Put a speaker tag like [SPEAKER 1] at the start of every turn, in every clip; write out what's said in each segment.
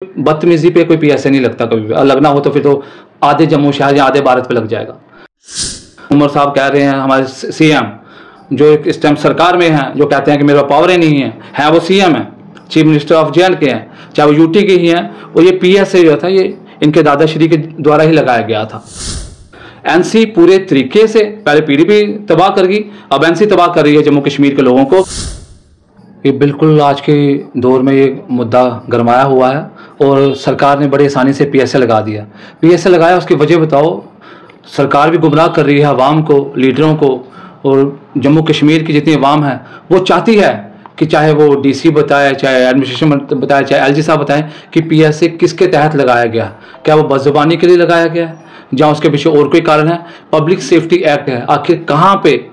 [SPEAKER 1] बदतमीजी पे कोई पीएसए नहीं लगता कभी भी, और लगना हो तो फिर तो आधे जम्मू शहर या आधे भारत पे लग जाएगा। उमर साहब कह रहे हैं हमारे सीएम जो इस टाइम सरकार में हैं, जो कहते हैं कि मेरे पास पावर ही नहीं है वो सीएम है, चीफ मिनिस्टर ऑफ जे.एंड.के हैं, चाहे वो यूटी के ही हैं। और ये पीएसए जो था ये इनके दादाश्री के द्वारा ही लगाया गया था। एनसी पूरे तरीके से पहले पीडीपी तबाह कर गई, अब एनसी तबाह कर रही है जम्मू कश्मीर के लोगों को। ये बिल्कुल आज के दौर में ये मुद्दा गरमाया हुआ है और सरकार ने बड़ी आसानी से पीएसए लगा दिया। पीएसए लगाया, उसकी वजह बताओ। सरकार भी गुमराह कर रही है आवाम को, लीडरों को, और जम्मू कश्मीर की जितनी आवाम है वो चाहती है कि चाहे वो डीसी बताए, चाहे एडमिनिस्ट्रेशन बताए, चाहे एलजी साहब बताएं कि पीएसए किसके तहत लगाया गया। क्या वो बदजुबानी के लिए लगाया गया है, जहाँ उसके पीछे और कोई कारण है? पब्लिक सेफ्टी एक्ट है, आखिर कहाँ पे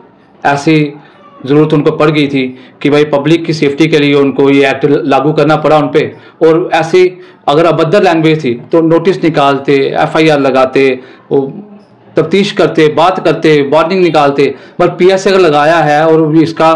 [SPEAKER 1] ऐसी ज़रूरत उनको पड़ गई थी कि भाई पब्लिक की सेफ्टी के लिए उनको ये एक्ट लागू करना पड़ा उन पर। और ऐसी अगर अभद्र लैंग्वेज थी तो नोटिस निकालते, एफआईआर लगाते, वो तफ्तीश करते, बात करते, वार्निंग निकालते। पर पीएसए अगर लगाया है और इसका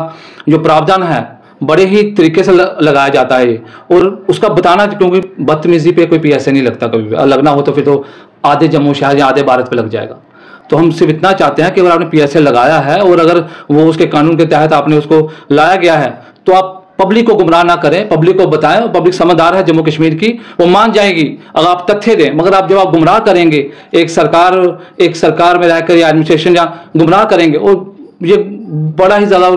[SPEAKER 1] जो प्रावधान है बड़े ही तरीके से लगाया जाता है और उसका बताना, क्योंकि बदतमीजी पे कोई पीएसए नहीं लगता कभी भी, और लगना हो तो फिर तो आधे जम्मू शहर या आधे भारत पे लग जाएगा। तो हम सिर्फ इतना चाहते हैं कि अगर आपने पीएसए लगाया है और अगर वो उसके कानून के तहत आपने उसको लाया गया है तो आप पब्लिक को गुमराह ना करें, पब्लिक को बताएं। पब्लिक समझदार है जम्मू कश्मीर की, वो मान जाएगी अगर आप तथ्य दें। मगर आप जब आप गुमराह करेंगे, एक सरकार में रहकर या एडमिनिस्ट्रेशन या गुमराह करेंगे, और ये बड़ा ही ज़्यादा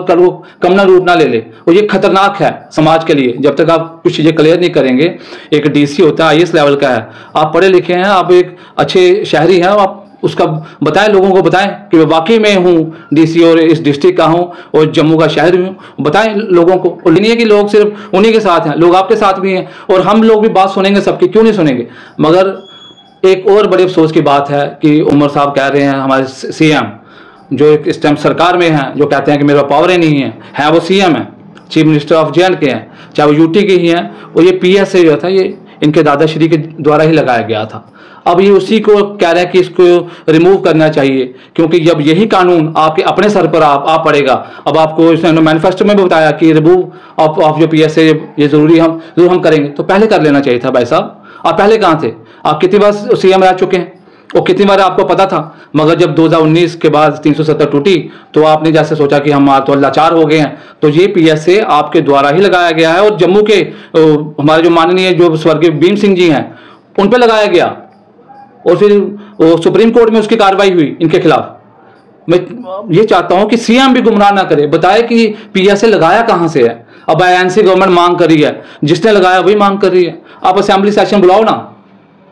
[SPEAKER 1] कमना रूप ना ले ले, और ये खतरनाक है समाज के लिए। जब तक आप कुछ चीज़ें क्लियर नहीं करेंगे, एक डीसी होता है आईएएस लेवल का है, आप पढ़े लिखे हैं, आप एक अच्छे शहरी हैं, आप उसका बताएं, लोगों को बताएं कि मैं वाकई में हूँ डीसी और इस डिस्ट्रिक्ट का हूँ और जम्मू का शहर हूँ। बताएं लोगों को, और नहीं है कि लोग सिर्फ उन्हीं के साथ हैं, लोग आपके साथ भी हैं और हम लोग भी बात सुनेंगे सबकी, क्यों नहीं सुनेंगे। मगर एक और बड़े अफसोस की बात है कि उमर साहब कह रहे हैं हमारे सीएम जो इस टाइम सरकार में हैं, जो कहते हैं कि मेरे पास पावर ही नहीं है वो सीएम है, चीफ मिनिस्टर ऑफ जे.एंड.के हैं, चाहे वो यूटी के ही हैं। और ये पीएसए जो था ये इनके दादाश्री के द्वारा ही लगाया गया था। अब ये उसी को कह रहे हैं कि इसको रिमूव करना चाहिए, क्योंकि जब यही कानून आपके अपने सर पर आ पड़ेगा। अब आपको इसने मैनिफेस्टो में भी बताया कि रिमूव ऑफ जो पीएसए ये जरूर हम करेंगे, तो पहले कर लेना चाहिए था भाई साहब। आप पहले कहाँ थे? आप कितनी बार सीएम रह चुके हैं और कितनी बार आपको पता था। मगर जब 2019 के बाद 370 टूटी तो आपने जैसे सोचा कि हम तो लाचार हो गए हैं। तो ये पीएसए आपके द्वारा ही लगाया गया है और जम्मू के हमारे जो माननीय जो स्वर्गीय भीम सिंह जी हैं उन पर लगाया गया, और फिर वो सुप्रीम कोर्ट में उसकी कार्रवाई हुई इनके खिलाफ। मैं ये चाहता हूं कि सीएम भी गुमराह ना करे, बताए कि पीएसए लगाया कहां से है। अब एनसी गवर्नमेंट मांग कर रही है, जिसने लगाया वही मांग कर रही है। आप असेंबली सेशन बुलाओ ना,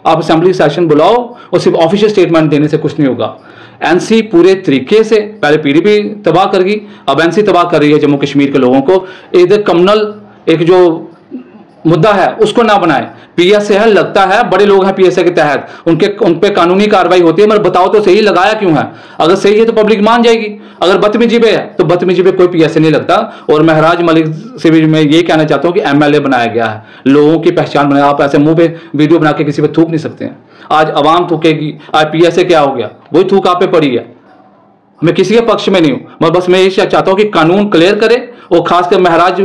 [SPEAKER 1] आप असेंबली सेशन बुलाओ, और सिर्फ ऑफिशियल स्टेटमेंट देने से कुछ नहीं होगा। एनसी पूरे तरीके से पहले पीडीपी तबाह कर गई, अब एनसी तबाह कर रही है जम्मू कश्मीर के लोगों को। इधर कम्युनल एक जो मुद्दा है उसको ना बनाए। पीएसए है, लगता है बड़े लोग हैं पीएसए के तहत, उन पे कानूनी कार्रवाई होती है, मगर बताओ तो सही लगाया क्यों है। अगर सही है तो पब्लिक मान जाएगी, अगर बदतमीजी पे है तो बदतमीजी पे कोई पीएसए नहीं लगता। और महराज मलिक से भी मैं ये कहना चाहता हूँ कि एमएलए बनाया गया है, लोगों की पहचान बनाया। आप ऐसे मुंह पे वीडियो बना के किसी पे थूक नहीं सकते हैं। आज अवाम थूकेगी, आज पीएसए क्या हो गया, वही थूक आप पे पड़ी है। मैं किसी के पक्ष में नहीं हूँ, मगर बस मैं ये चाहता हूँ कि कानून क्लियर करे, और खासकर महराज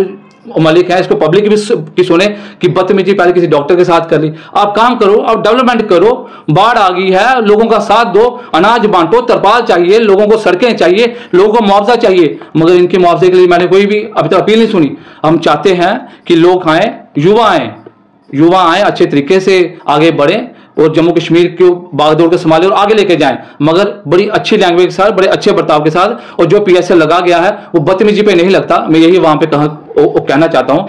[SPEAKER 1] मलिक है, इसको पब्लिक भी सुने कि बदतमीजी पहले किसी डॉक्टर के साथ कर ली। आप काम करो, आप डेवलपमेंट करो। बाढ़ आ गई है, लोगों का साथ दो, अनाज बांटो, तरपाल चाहिए, लोगों को सड़कें चाहिए, लोगों को मुआवजा चाहिए। मगर इनके मुआवजे के लिए मैंने कोई भी अभी तक अपील नहीं सुनी। हम चाहते हैं कि लोग आए, युवा आए, अच्छे तरीके से आगे बढ़ें और जम्मू कश्मीर को बागडोर के संभाले और आगे लेके जाएं, मगर बड़ी अच्छी लैंग्वेज के साथ, बड़े अच्छे बर्ताव के साथ। और जो पीएसए लगा गया है वो बदतमीजी पे नहीं लगता। मैं यही वहां पे कहना चाहता हूं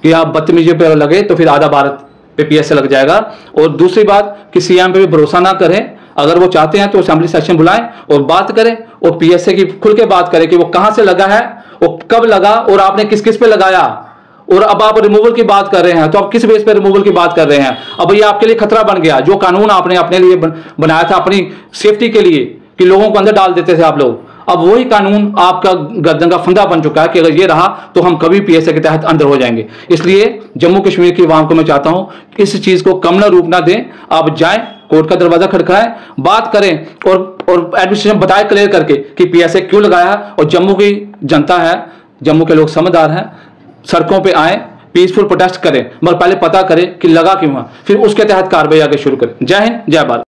[SPEAKER 1] कि आप बदतमीजी पे लगे तो फिर आधा भारत पे पीएसए लग जाएगा। और दूसरी बात कि सीएम पे भी भरोसा ना करें। अगर वो चाहते हैं तो असेंबली सेशन बुलाएं और बात करें, और पीएसए की खुल के बात करें कि वो कहां से लगा है, वो कब लगा और आपने किस किस पे लगाया। और अब आप रिमूवल की बात कर रहे हैं, तो आप किस बेस पे रिमूवल की बात कर रहे हैं? अब ये आपके लिए खतरा बन गया। जो कानून आपने अपने लिए बनाया था अपनी सेफ्टी के लिए कि लोगों को अंदर डाल देते थे आप लोग, अब वही कानून आपका गर्दन का फंदा बन चुका है कि अगर ये रहा तो हम कभी पीएसए के तहत अंदर हो जाएंगे। इसलिए जम्मू कश्मीर की आवाम को मैं चाहता हूं इस चीज को कम ना रूप ना दें। आप जाएं, कोर्ट का दरवाजा खटखटाएं, बात करें और एडमिनिस्ट्रेशन बताए क्लियर करके कि पीएसए क्यों लगाया है। और जम्मू की जनता है, जम्मू के लोग समझदार हैं, सड़कों पे आए, पीसफुल प्रोटेस्ट करें, मगर पहले पता करें कि लगा क्यों है, फिर उसके तहत कार्रवाई आगे शुरू करें। जय हिंद, जय भारत।